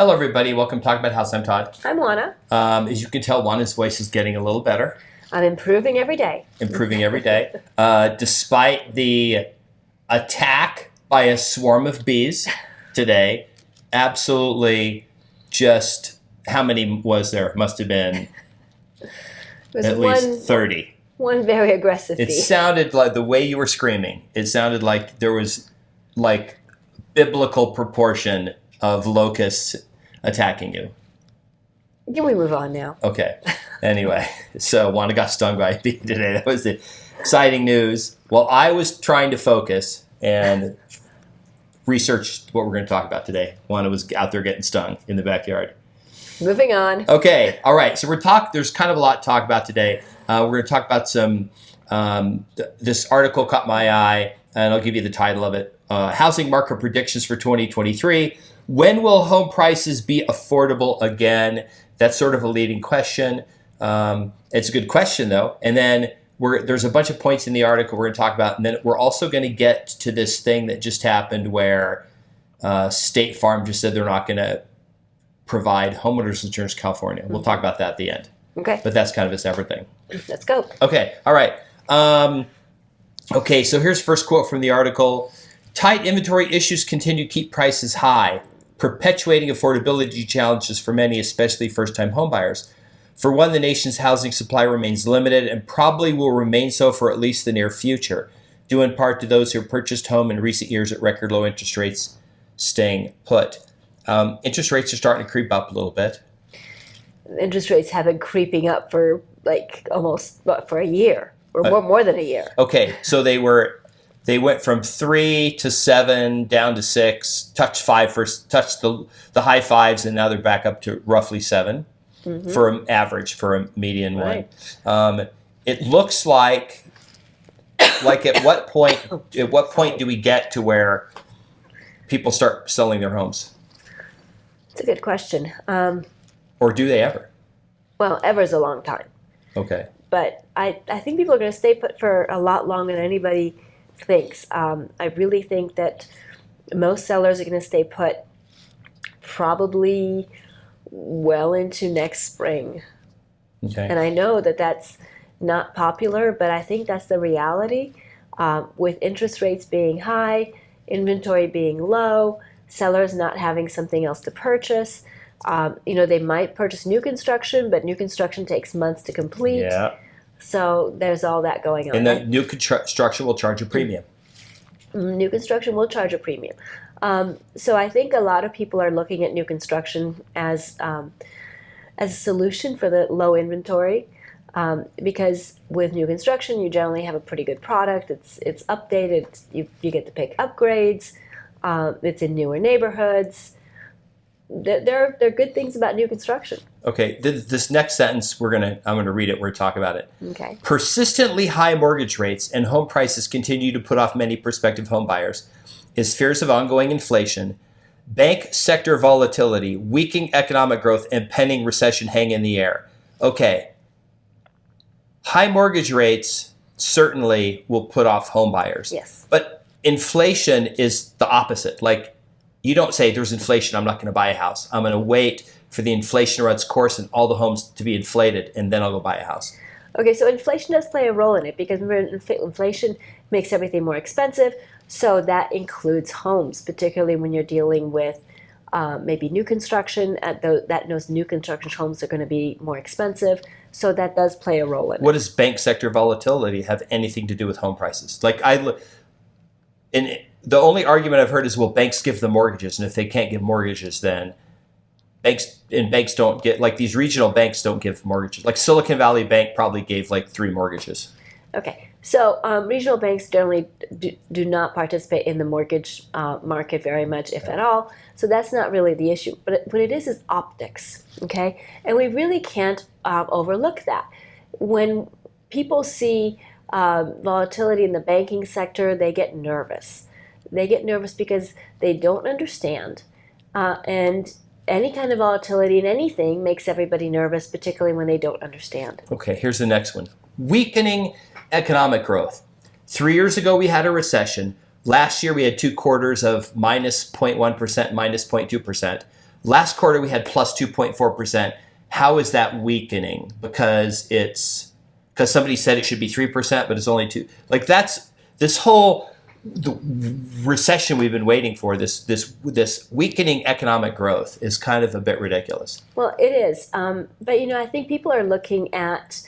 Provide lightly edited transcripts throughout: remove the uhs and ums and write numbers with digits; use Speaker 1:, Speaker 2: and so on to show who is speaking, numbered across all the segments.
Speaker 1: Hello, everybody. Welcome to Talk About House. I'm Todd.
Speaker 2: I'm Juana.
Speaker 1: As you can tell, Juana's voice is getting a little better.
Speaker 2: I'm improving every day.
Speaker 1: Improving every day. Despite the attack by a swarm of bees today, absolutely just, how many was there? Must have been at least 30.
Speaker 2: One very aggressive bee.
Speaker 1: It sounded like, the way you were screaming, it sounded like there was like biblical proportion of locusts attacking you.
Speaker 2: Can we move on now?
Speaker 1: Okay. Anyway, so Wanda got stung by a bee today. That was the exciting news. Well, I was trying to focus and research what we're going to talk about today. Wanda was out there getting stung in the backyard.
Speaker 2: Moving on.
Speaker 1: Okay. All right. So there's kind of a lot to talk about today. We're going to talk about some, this article caught my eye, and I'll give you the title of it. Housing market predictions for 2023. When will home prices be affordable again? That's sort of a leading question. It's a good question, though. And then there's a bunch of points in the article we're going to talk about. And then we're also going to get to this thing that just happened where State Farm just said they're not going to provide homeowners insurance in California. We'll talk about that at the end.
Speaker 2: Okay.
Speaker 1: But that's kind of a separate thing.
Speaker 2: Let's go.
Speaker 1: Okay. All right. Okay. So here's first quote from the article. Tight inventory issues continue to keep prices high, perpetuating affordability challenges for many, especially first-time homebuyers. For one, the nation's housing supply remains limited and probably will remain so for at least the near future, due in part to those who purchased home in recent years at record low interest rates staying put. Interest rates are starting to creep up a little bit.
Speaker 2: Interest rates have been creeping up for for a year or more than a year.
Speaker 1: Okay, so they went from 3 to 7 down to 6, touched the high 5s, and now they're back up to roughly 7 for an average, for a median one. It looks like at what point do we get to where people start selling their homes?
Speaker 2: It's a good question.
Speaker 1: Or do they ever?
Speaker 2: Well, ever is a long time.
Speaker 1: Okay.
Speaker 2: But I think people are going to stay put for a lot longer than anybody thinks. I really think that most sellers are going to stay put probably well into next spring.
Speaker 1: Okay.
Speaker 2: And I know that that's not popular, but I think that's the reality. With interest rates being high, inventory being low, sellers not having something else to purchase. They might purchase new construction, but new construction takes months to complete.
Speaker 1: Yeah.
Speaker 2: So there's all that going on.
Speaker 1: And the new construction will charge a premium.
Speaker 2: New construction will charge a premium. So I think a lot of people are looking at new construction as a solution for the low inventory, because with new construction, you generally have a pretty good product. It's updated. You get to pick upgrades. It's in newer neighborhoods. There are good things about new construction.
Speaker 1: Okay, this next sentence I'm going to read it. We're going to talk about it.
Speaker 2: Okay.
Speaker 1: Persistently high mortgage rates and home prices continue to put off many prospective home buyers. As fears of ongoing inflation, bank sector volatility, weakening economic growth, and pending recession hang in the air. Okay. High mortgage rates certainly will put off home buyers.
Speaker 2: Yes.
Speaker 1: But inflation is the opposite. Like, you don't say there's inflation, I'm not going to buy a house. I'm going to wait for the inflation to run its course and all the homes to be inflated, and then I'll go buy a house.
Speaker 2: Okay, so inflation does play a role in it, because inflation makes everything more expensive. So that includes homes, particularly when you're dealing with maybe new construction. Those new construction homes are going to be more expensive. So that does play a role in it.
Speaker 1: What does bank sector volatility have anything to do with home prices? The only argument I've heard is, well, banks give the mortgages, and if they can't give mortgages, then banks don't get, like, these regional banks don't give mortgages. Like Silicon Valley Bank probably gave like 3 mortgages. Okay.
Speaker 2: So regional banks generally do not participate in the mortgage market very much, if at all. So that's not really the issue. But what it is optics, okay? And we really can't overlook that. When people see volatility in the banking sector, they get nervous. They get nervous because they don't understand. And any kind of volatility in anything makes everybody nervous, particularly when they don't understand.
Speaker 1: Okay, here's the next one. Weakening economic growth. 3 years ago, we had a recession. Last year, we had 2 quarters of minus 0.1%, minus 0.2%. Last quarter, we had plus 2.4%. How is that weakening? Because somebody said it should be 3%, but it's only 2. Like that's this whole the recession we've been waiting for. This weakening economic growth is kind of a bit ridiculous.
Speaker 2: Well, it is. But I think people are looking at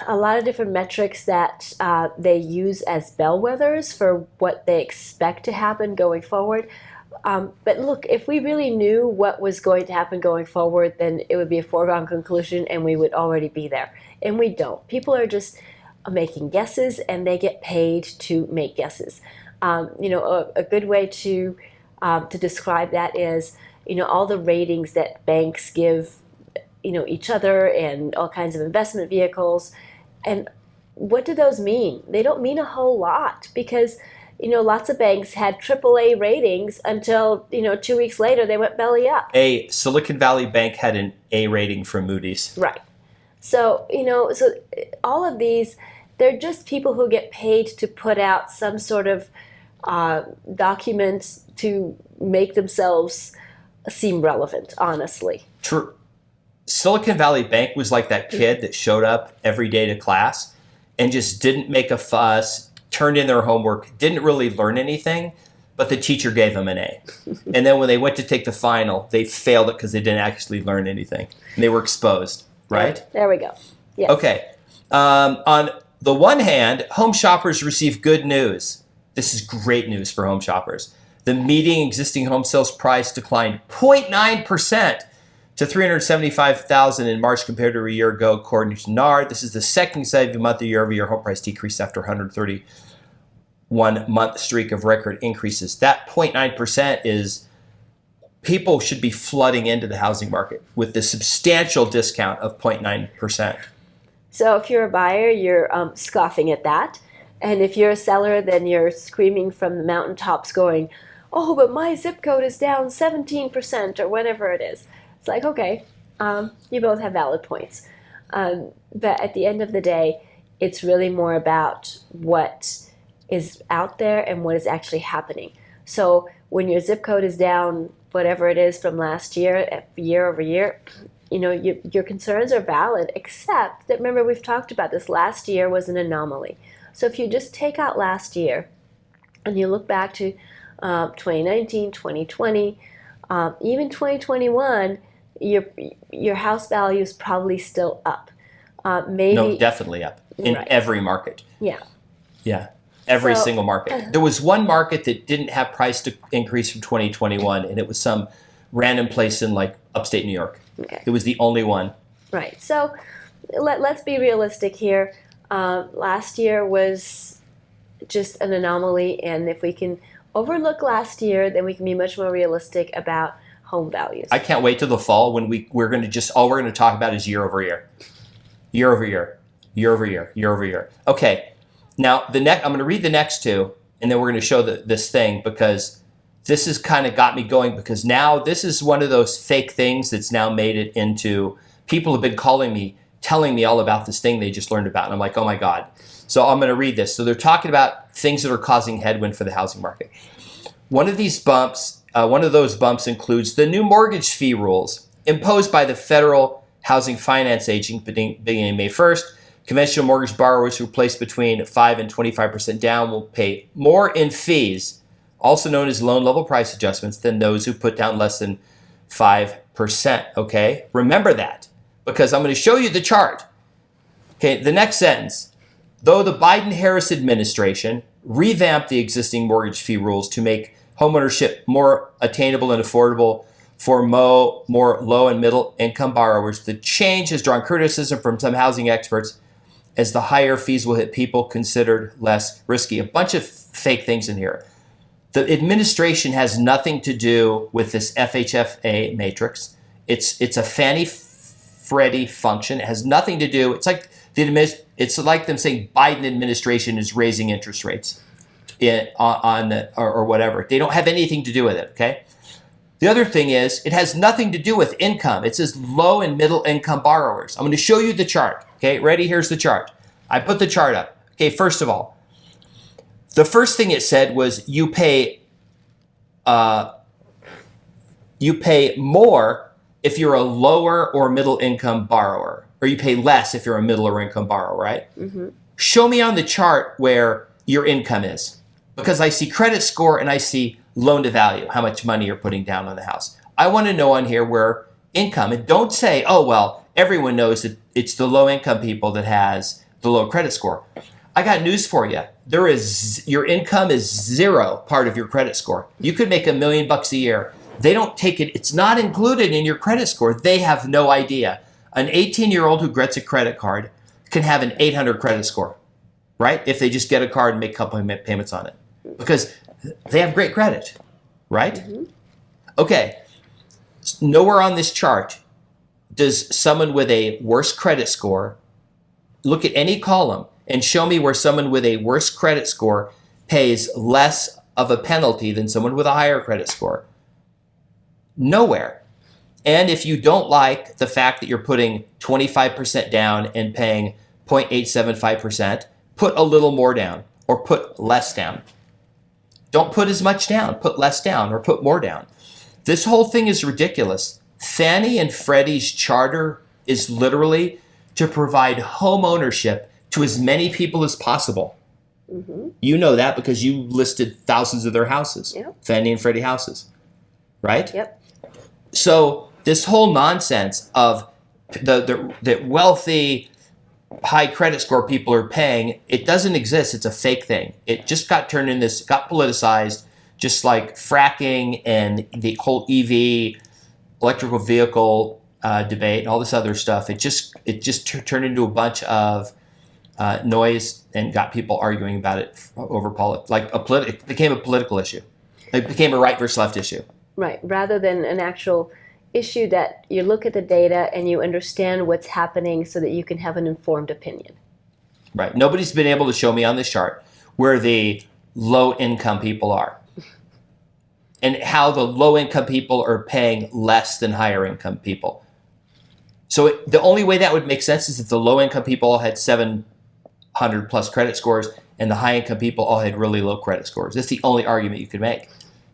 Speaker 2: a lot of different metrics that they use as bellwethers for what they expect to happen going forward. But look, if we really knew what was going to happen going forward, then it would be a foregone conclusion and we would already be there. And we don't. People are just making guesses and they get paid to make guesses. A good way to describe that is, all the ratings that banks give, each other and all kinds of investment vehicles. And what do those mean? They don't mean a whole lot because lots of banks had AAA ratings until, 2 weeks later they went belly up.
Speaker 1: A Silicon Valley bank had an A rating from Moody's.
Speaker 2: Right. So, so all of these, they're just people who get paid to put out some sort of document to make themselves seem relevant, honestly.
Speaker 1: True. Silicon Valley Bank was like that kid that showed up every day to class and just didn't make a fuss, turned in their homework, didn't really learn anything, but the teacher gave them an A. And then when they went to take the final, they failed it because they didn't actually learn anything. And they were exposed, right?
Speaker 2: There we go. Yes.
Speaker 1: Okay. On the one hand, home shoppers receive good news. This is great news for home shoppers. The median existing home sales price declined 0.9% to $375,000 in March compared to a year ago, according to NAR. This is the second consecutive month of year-over-year home price decrease after 131-month streak of record increases. That 0.9% is people should be flooding into the housing market with the substantial discount of 0.9%.
Speaker 2: So if you're a buyer, you're scoffing at that. And if you're a seller, then you're screaming from the mountaintops going, oh, but my zip code is down 17% or whatever it is. It's like, okay, you both have valid points. But at the end of the day, it's really more about what is out there and what is actually happening. So when your zip code is down, whatever it is from last year, year over year, your concerns are valid, except that, remember, we've talked about this, last year was an anomaly. So if you just take out last year and you look back to 2019, 2020, even 2021, your house value is probably still up.
Speaker 1: No, definitely up in every market.
Speaker 2: Yeah.
Speaker 1: Yeah, every single market. There was one market that didn't have price increase from 2021, and it was some random place in like upstate New York.
Speaker 2: Okay.
Speaker 1: It was the only one.
Speaker 2: Right. So let's be realistic here. Last year was just an anomaly, and if we can overlook last year, then we can be much more realistic about home values.
Speaker 1: I can't wait till the fall when we're going to just all we're going to talk about is year over year, year over year, year over year, year over year. Okay. Now I'm going to read the next two, and then we're going to show this thing because this has kind of got me going because now this is one of those fake things that's now made it into people have been calling me, telling me all about this thing they just learned about. And I'm like, oh my God. So I'm going to read this. So they're talking about things that are causing headwind for the housing market. One of those bumps includes the new mortgage fee rules imposed by the Federal Housing Finance Agency beginning May 1st. Conventional mortgage borrowers who place between 5 and 25% down will pay more in fees, also known as loan level price adjustments, than those who put down less than 5%. Okay, remember that because I'm going to show you the chart. Okay, the next sentence. Though the Biden-Harris administration revamped the existing mortgage fee rules to make homeownership more attainable and affordable for more low and middle income borrowers, the change has drawn criticism from some housing experts as the higher fees will hit people considered less risky. A bunch of fake things in here. The administration has nothing to do with this FHFA matrix. It's a Fannie Freddie function. It has nothing to do. It's like them saying Biden administration is raising interest rates or whatever. They don't have anything to do with it. Okay. The other thing is it has nothing to do with income. It says low and middle income borrowers. I'm going to show you the chart. Okay, ready? Here's the chart. I put the chart up. Okay, first of all, the first thing it said was you pay you pay more if you're a lower or middle income borrower, or you pay less if you're a middle or income borrower, right?
Speaker 2: Mm-hmm.
Speaker 1: Show me on the chart where your income is, because I see credit score and I see loan to value, how much money you're putting down on the house. I want to know on here where income, and don't say, oh, well, everyone knows that it's the low income people that has the low credit score. I got news for you. Your income is zero part of your credit score. You could make $1 million a year. They don't take it. It's not included in your credit score. They have no idea. An 18-year-old who gets a credit card can have an 800 credit score, right? If they just get a card and make a couple of payments on it, because they have great credit, right?
Speaker 2: Mm-hmm.
Speaker 1: Okay. Nowhere on this chart does someone with a worse credit score, look at any column and show me where someone with a worse credit score pays less of a penalty than someone with a higher credit score. Nowhere. And if you don't like the fact that you're putting 25% down and paying 0.875%, put a little more down or put less down. Don't put as much down, put less down or put more down. This whole thing is ridiculous. Fannie and Freddie's charter is literally to provide home ownership to as many people as possible.
Speaker 2: Mm-hmm.
Speaker 1: You know that because you listed thousands of their houses,
Speaker 2: Yep.
Speaker 1: Fannie and Freddie houses, right?
Speaker 2: Yep.
Speaker 1: So this whole nonsense of the wealthy, high credit score people are paying, it doesn't exist. It's a fake thing. It just got turned in this, got politicized, just like fracking and the whole EV, electrical vehicle debate and all this other stuff. It just turned into a bunch of noise and got people arguing about it over it became a political issue. It became a right versus left issue.
Speaker 2: Right. Rather than an actual issue that you look at the data and you understand what's happening so that you can have an informed opinion.
Speaker 1: Right. Nobody's been able to show me on this chart where the low income people are and how the low income people are paying less than higher income people. So the only way that would make sense is if the low income people all had 700 plus credit scores and the high income people all had really low credit scores. That's the only argument you could make.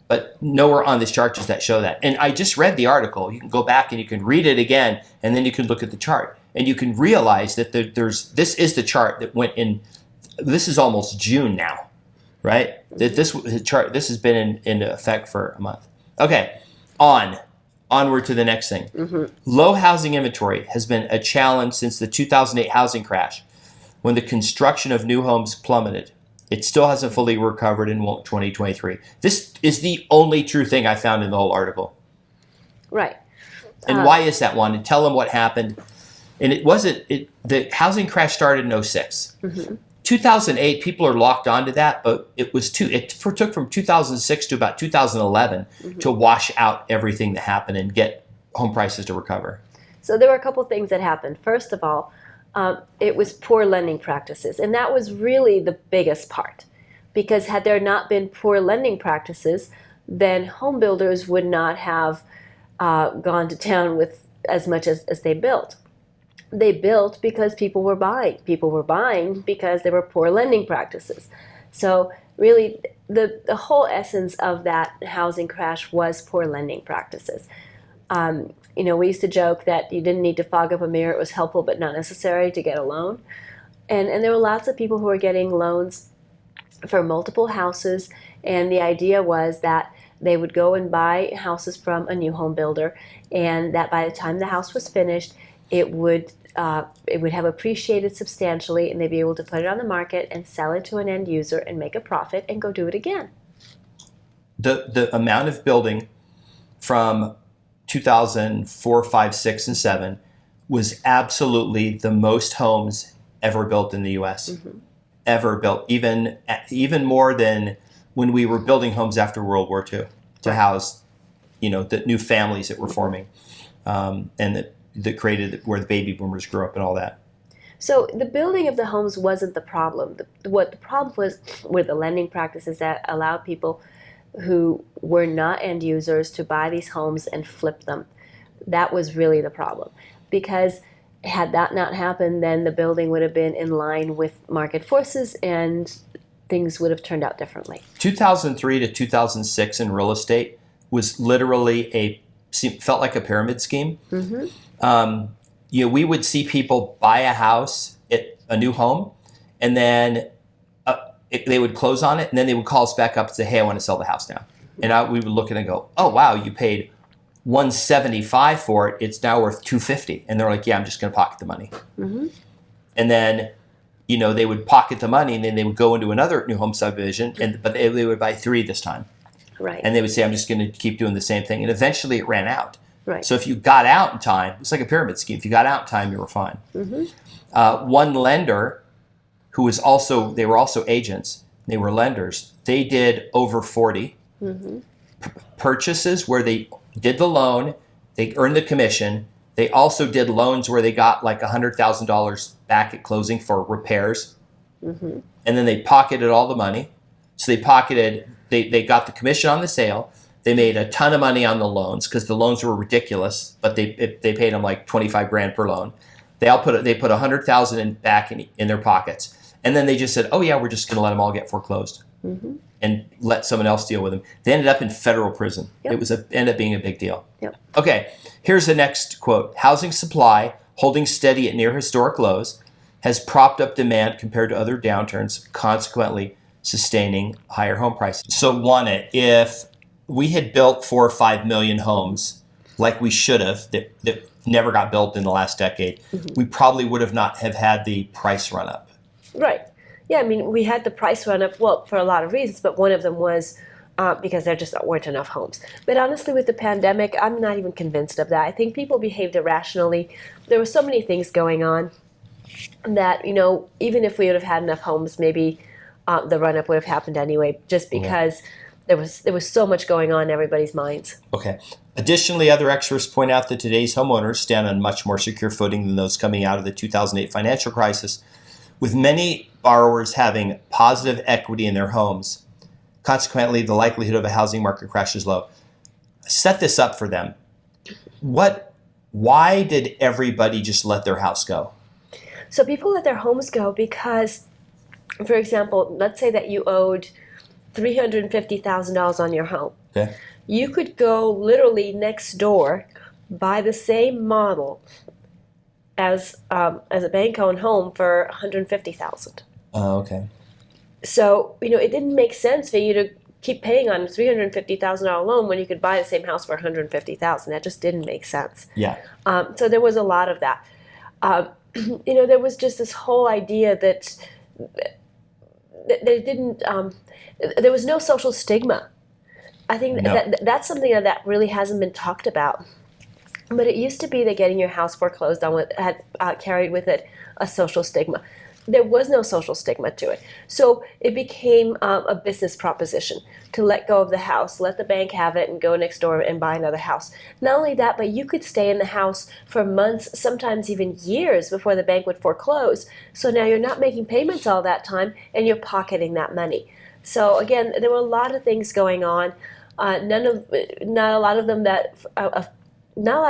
Speaker 1: But nowhere on this chart does that show that. And I just read the article. You can go back and you can read it again, and then you can look at the chart. And you can realize that this is the chart that went in. This is almost June now, right? That this has been in effect for a month. Okay, onward to the next thing.
Speaker 2: Mm-hmm.
Speaker 1: Low housing inventory has been a challenge since the 2008 housing crash, when the construction of new homes plummeted. It still hasn't fully recovered in 2023. This is the only true thing I found in the whole article.
Speaker 2: Right.
Speaker 1: And why is that one? And tell them what happened. And the housing crash started in 06.
Speaker 2: Mm-hmm.
Speaker 1: 2008, people are locked onto that, but it took from 2006 to about 2011
Speaker 2: mm-hmm.
Speaker 1: to wash out everything that happened and get home prices to recover.
Speaker 2: So there were a couple things that happened. First of all, it was poor lending practices, and that was really the biggest part, because had there not been poor lending practices, then home builders would not have gone to town with as much as they built. They built because people were buying. People were buying because there were poor lending practices. So really, the whole essence of that housing crash was poor lending practices. We used to joke that you didn't need to fog up a mirror. It was helpful but not necessary to get a loan. And there were lots of people who were getting loans for multiple houses. And the idea was that they would go and buy houses from a new home builder, and that by the time the house was finished, it would have appreciated substantially, and they'd be able to put it on the market and sell it to an end user and make a profit and go do it again.
Speaker 1: The amount of building from 2004, 5, 6, and 7 was absolutely the most homes ever built in the U.S.
Speaker 2: Mm-hmm.
Speaker 1: Ever built, even more than when we were building homes after World War II to house, the new families that were forming, and that created where the baby boomers grew up and all that.
Speaker 2: So the building of the homes wasn't the problem. What the problem was were the lending practices that allowed people who were not end users to buy these homes and flip them. That was really the problem. Because had that not happened, then the building would have been in line with market forces and things would have turned out differently.
Speaker 1: 2003 to 2006 in real estate was literally a felt like a pyramid scheme. We would see people buy a house, a new home, and then they would close on it, and then they would call us back up and say, "Hey, I want to sell the house now." And we would look at it and go, "Oh, wow, you paid $175 for it. It's now worth $250." And they're like, "Yeah, I'm just going to pocket the money." And then, they would pocket the money, and then they would go into another new home subdivision, but they would buy 3 this time.
Speaker 2: Right.
Speaker 1: And they would say, "I'm just going to keep doing the same thing." And eventually it ran out.
Speaker 2: Right.
Speaker 1: So if you got out in time, it's like a pyramid scheme. If you got out in time, you were fine. One lender who was they were also agents, they were lenders, they did over 40 purchases where they did the loan, they earned the commission. They also did loans where they got like $100,000 back at closing for repairs. And then they pocketed all the money. So they got the commission on the sale. They made a ton of money on the loans because the loans were ridiculous, but they paid them like 25 grand per loan. They put $100,000 back in their pockets. And then they just said, "Oh yeah, we're just going to let them all get foreclosed and let someone else deal with them." They ended up in federal prison. It ended up being a big deal. Okay, here's the next quote. "Housing supply, holding steady at near historic lows, has propped up demand compared to other downturns, consequently sustaining higher home prices." So if we had built 4 or 5 million homes like we should have that never got built in the last decade, we probably would have not have had the price run up.
Speaker 2: Right. Yeah, I mean, we had the price run up, well, for a lot of reasons, but one of them was because there just weren't enough homes. But honestly, with the pandemic, I'm not even convinced of that. I think people behaved irrationally. There were so many things going on that, even if we would have had enough homes, maybe the run-up would have happened anyway, just because there was so much going on in everybody's minds.
Speaker 1: Okay. Additionally, other experts point out that today's homeowners stand on much more secure footing than those coming out of the 2008 financial crisis, with many borrowers having positive equity in their homes. Consequently, the likelihood of a housing market crash is low. Set this up for them. Why did everybody just let their house go?
Speaker 2: So people let their homes go because, for example, let's say that you owed $350,000 on your home.
Speaker 1: Okay.
Speaker 2: You could go literally next door, buy the same model as a bank-owned home for $150,000.
Speaker 1: Oh, okay.
Speaker 2: So it didn't make sense for you to keep paying on a $350,000 loan when you could buy the same house for $150,000. That just didn't make sense.
Speaker 1: Yeah.
Speaker 2: So there was a lot of that. There was just this whole idea that they didn't. There was no social stigma. I think that's something that really hasn't been talked about. But it used to be that getting your house foreclosed on had carried with it a social stigma. There was no social stigma to it. So it became a business proposition to let go of the house, let the bank have it, and go next door and buy another house. Not only that, but you could stay in the house for months, sometimes even years before the bank would foreclose. So now you're not making payments all that time, and you're pocketing that money. So again, there were a lot of things going on. Not a lot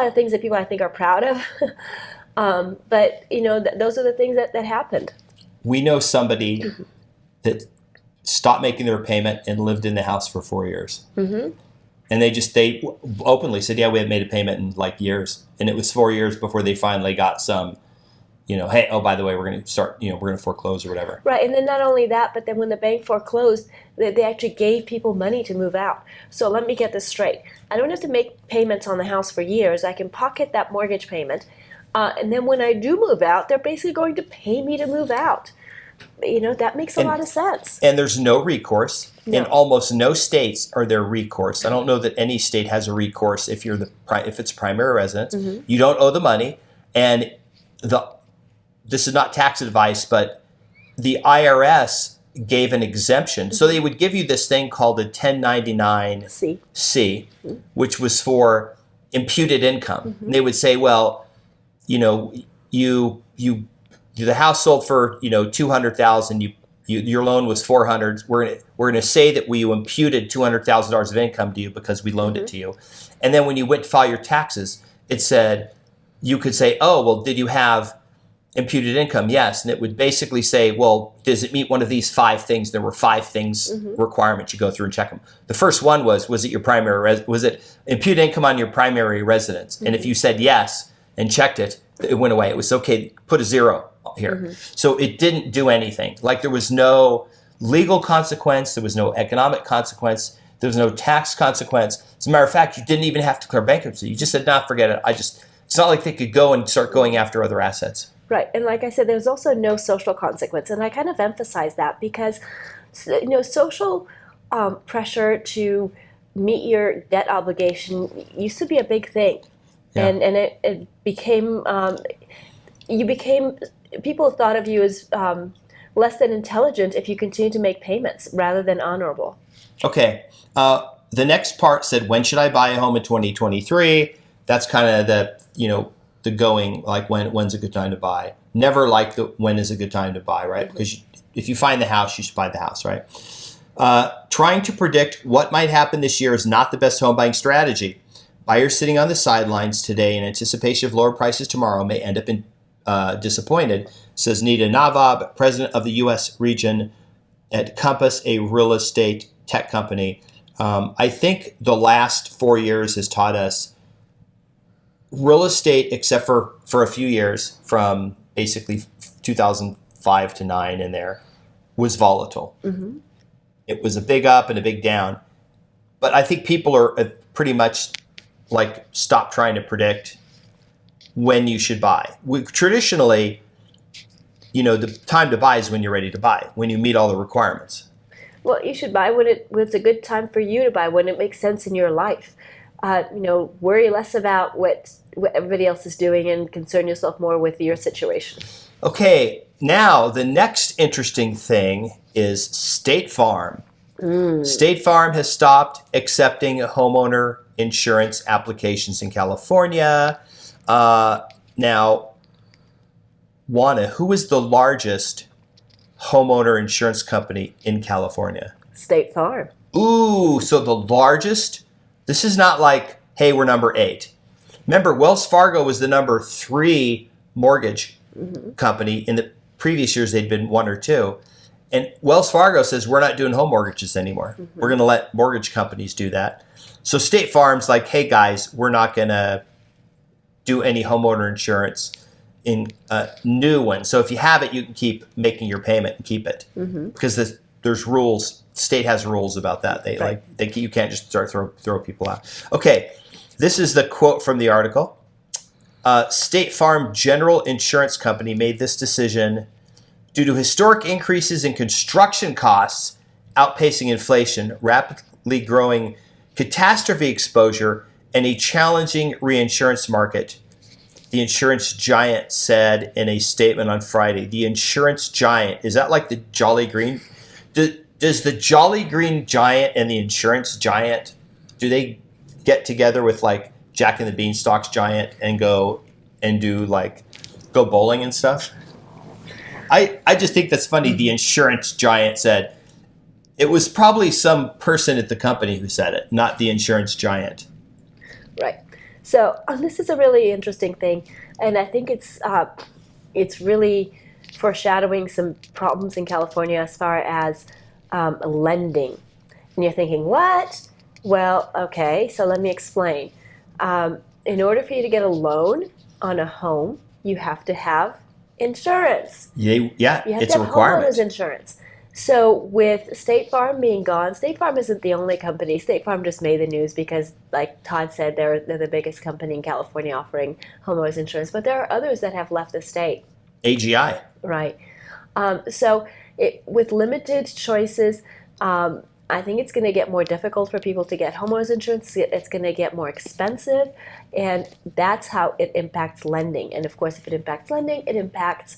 Speaker 2: of things that people I think are proud of. But those are the things that happened.
Speaker 1: We know somebody that stopped making their payment and lived in the house for 4 years. And they openly said, "Yeah, we haven't made a payment in like years." And it was 4 years before they finally got some, "Hey, oh, by the way, we're going to start, we're going to foreclose," or whatever.
Speaker 2: Right. And then not only that, but then when the bank foreclosed, they actually gave people money to move out. So let me get this straight. I don't have to make payments on the house for years. I can pocket that mortgage payment. And then when I do move out, they're basically going to pay me to move out. That makes a lot of sense.
Speaker 1: And there's no recourse.
Speaker 2: No.
Speaker 1: In almost no states are there recourse. I don't know that any state has a recourse if it's primary residence. You don't owe the money. And this is not tax advice, but the IRS gave an exemption. So they would give you this thing called a 1099-C, which was for imputed income. And they would say, well, the house sold for $200,000. Your loan was $400,000. We're gonna say that we imputed $200,000 of income to you because we loaned it to you. And then when you went to file your taxes, it said you could say, "Oh, well, did you have Imputed income, yes. And it would basically say, well, does it meet one of these 5 things? There were 5 things, requirements. You go through and check them. The first one was it your primary, was it imputed income on your primary residence? And if you said yes and checked it, it went away. It was okay, put a 0 here. So it didn't do anything. Like there was no legal consequence. There was no economic consequence. There was no tax consequence. As a matter of fact, you didn't even have to declare bankruptcy. You just said, nah, forget it. It's not like they could go and start going after other assets.
Speaker 2: Right. And like I said, there's also no social consequence. And I kind of emphasize that because, social pressure to meet your debt obligation used to be a big thing. Yeah. And it became, people thought of you as less than intelligent if you continue to make payments rather than honorable. Okay.
Speaker 1: The next part said, when should I buy a home in 2023? That's kind of the going, like when's a good time to buy. Never like the when is a good time to buy, right? Because if you find the house, you should buy the house, right? Trying to predict what might happen this year is not the best home buying strategy. Buyers sitting on the sidelines today in anticipation of lower prices tomorrow may end up disappointed, says Nita Nawab, president of the U.S. region at Compass, a real estate tech company. I think the last 4 years has taught us real estate, except for a few years from basically 2005 to 9 in there, was volatile. It was a big up and a big down. But I think people are pretty much like stop trying to predict when you should buy. Traditionally, the time to buy is when you're ready to buy, when you meet all the requirements.
Speaker 2: Well, you should buy when it's a good time for you to buy, when it makes sense in your life. Worry less about what everybody else is doing and concern yourself more with your situation.
Speaker 1: Okay, now the next interesting thing is State Farm. State Farm has stopped accepting homeowner insurance applications in California. Now, Juana, who is the largest homeowner insurance company in California?
Speaker 2: State Farm.
Speaker 1: Ooh, so the largest? This is not like, hey, we're number 8. Remember, Wells Fargo was the number 3 mortgage company. In the previous years, they'd been 1 or 2. And Wells Fargo says, we're not doing home mortgages anymore. We're going to let mortgage companies do that. So State Farm's like, hey, guys, we're not going to do any homeowner insurance in new ones. So if you have it, you can keep making your payment and keep it. Because there's rules. State has rules about that. You can't just start throw people out. Okay, this is the quote from the article. State Farm General Insurance Company made this decision due to historic increases in construction costs outpacing inflation, rapidly growing catastrophe exposure, and a challenging reinsurance market. The insurance giant said in a statement on Friday. The insurance giant, is that like the Jolly Green? Does the Jolly Green Giant and the insurance giant, do they get together with like Jack and the Beanstalk's giant and go bowling and stuff? I just think that's funny. The insurance giant said, it was probably some person at the company who said it, not the insurance giant.
Speaker 2: Right. So this is a really interesting thing, and I think it's really foreshadowing some problems in California as far as lending. And you're thinking, what? Well, okay, so let me explain. In order for you to get a loan on a home, you have to have insurance.
Speaker 1: Yeah,
Speaker 2: you have
Speaker 1: it's
Speaker 2: to
Speaker 1: a
Speaker 2: have
Speaker 1: requirement.
Speaker 2: Homeowners insurance. So with State Farm being gone, State Farm isn't the only company. State Farm just made the news because, like Todd said, they're the biggest company in California offering homeowners insurance. But there are others that have left the state.
Speaker 1: AGI.
Speaker 2: Right. With limited choices, I think it's going to get more difficult for people to get homeowners insurance. It's going to get more expensive, and that's how it impacts lending. And of course, if it impacts lending, it impacts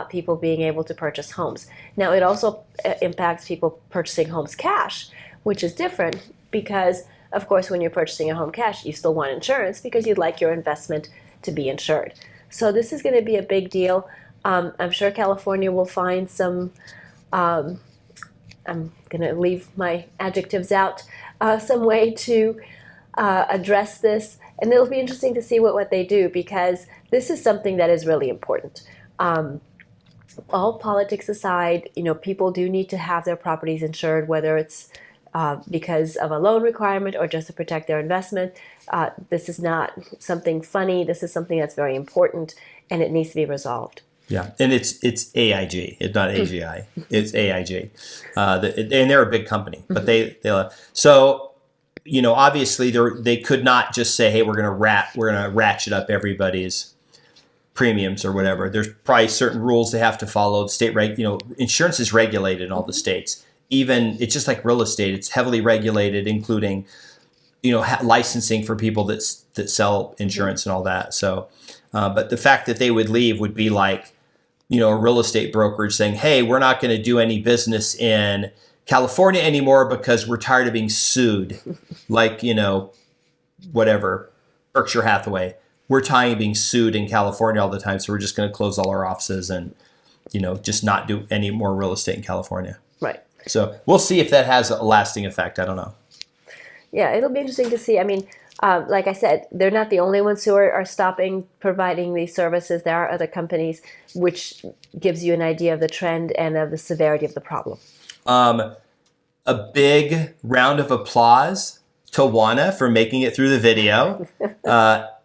Speaker 2: people being able to purchase homes. Now, it also impacts people purchasing homes cash, which is different because, of course, when you're purchasing a home cash, you still want insurance because you'd like your investment to be insured. So this is going to be a big deal. I'm sure California will find some, I'm going to leave my adjectives out, some way to address this. And it'll be interesting to see what they do because this is something that is really important. All politics aside, people do need to have their properties insured, whether it's because of a loan requirement or just to protect their investment. This is not something funny. This is something that's very important, and it needs to be resolved.
Speaker 1: Yeah, and it's AIG. It's not AGI. It's AIG, and they're a big company, but they so obviously they could not just say, hey, we're gonna ratchet up everybody's premiums or whatever. There's probably certain rules they have to follow. State insurance is regulated in all the states. Even it's just like real estate; it's heavily regulated, including licensing for people that sell insurance and all that. So, but the fact that they would leave would be like a real estate brokerage saying, hey, we're not going to do any business in California anymore because we're tired of being sued. Like, whatever, Berkshire Hathaway. We're tired of being sued in California all the time, so we're just going to close all our offices and, just not do any more real estate in California.
Speaker 2: Right.
Speaker 1: So we'll see if that has a lasting effect. I don't know.
Speaker 2: Yeah, it'll be interesting to see. I mean, like I said, they're not the only ones who are stopping providing these services. There are other companies, which gives you an idea of the trend and of the severity of the problem.
Speaker 1: A big round of applause to Juana for making it through the video,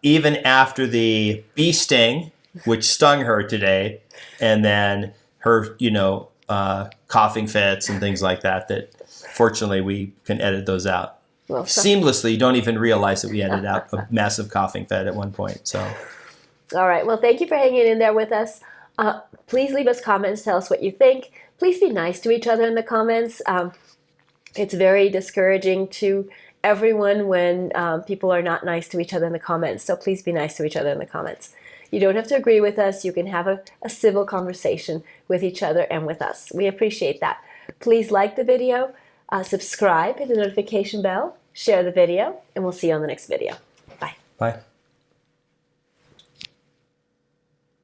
Speaker 1: even after the bee sting, which stung her today, and then her, coughing fits and things like that. That fortunately we can edit those out. Well, seamlessly. You don't even realize that we edited out a massive coughing fit at one point. So,
Speaker 2: all right. Well, thank you for hanging in there with us. Please leave us comments. Tell us what you think. Please be nice to each other in the comments. It's very discouraging to everyone when people are not nice to each other in the comments. So please be nice to each other in the comments. You don't have to agree with us. You can have a civil conversation with each other and with us. We appreciate that. Please like the video, subscribe, hit the notification bell, share the video, and we'll see you on the next video. Bye.
Speaker 1: Bye.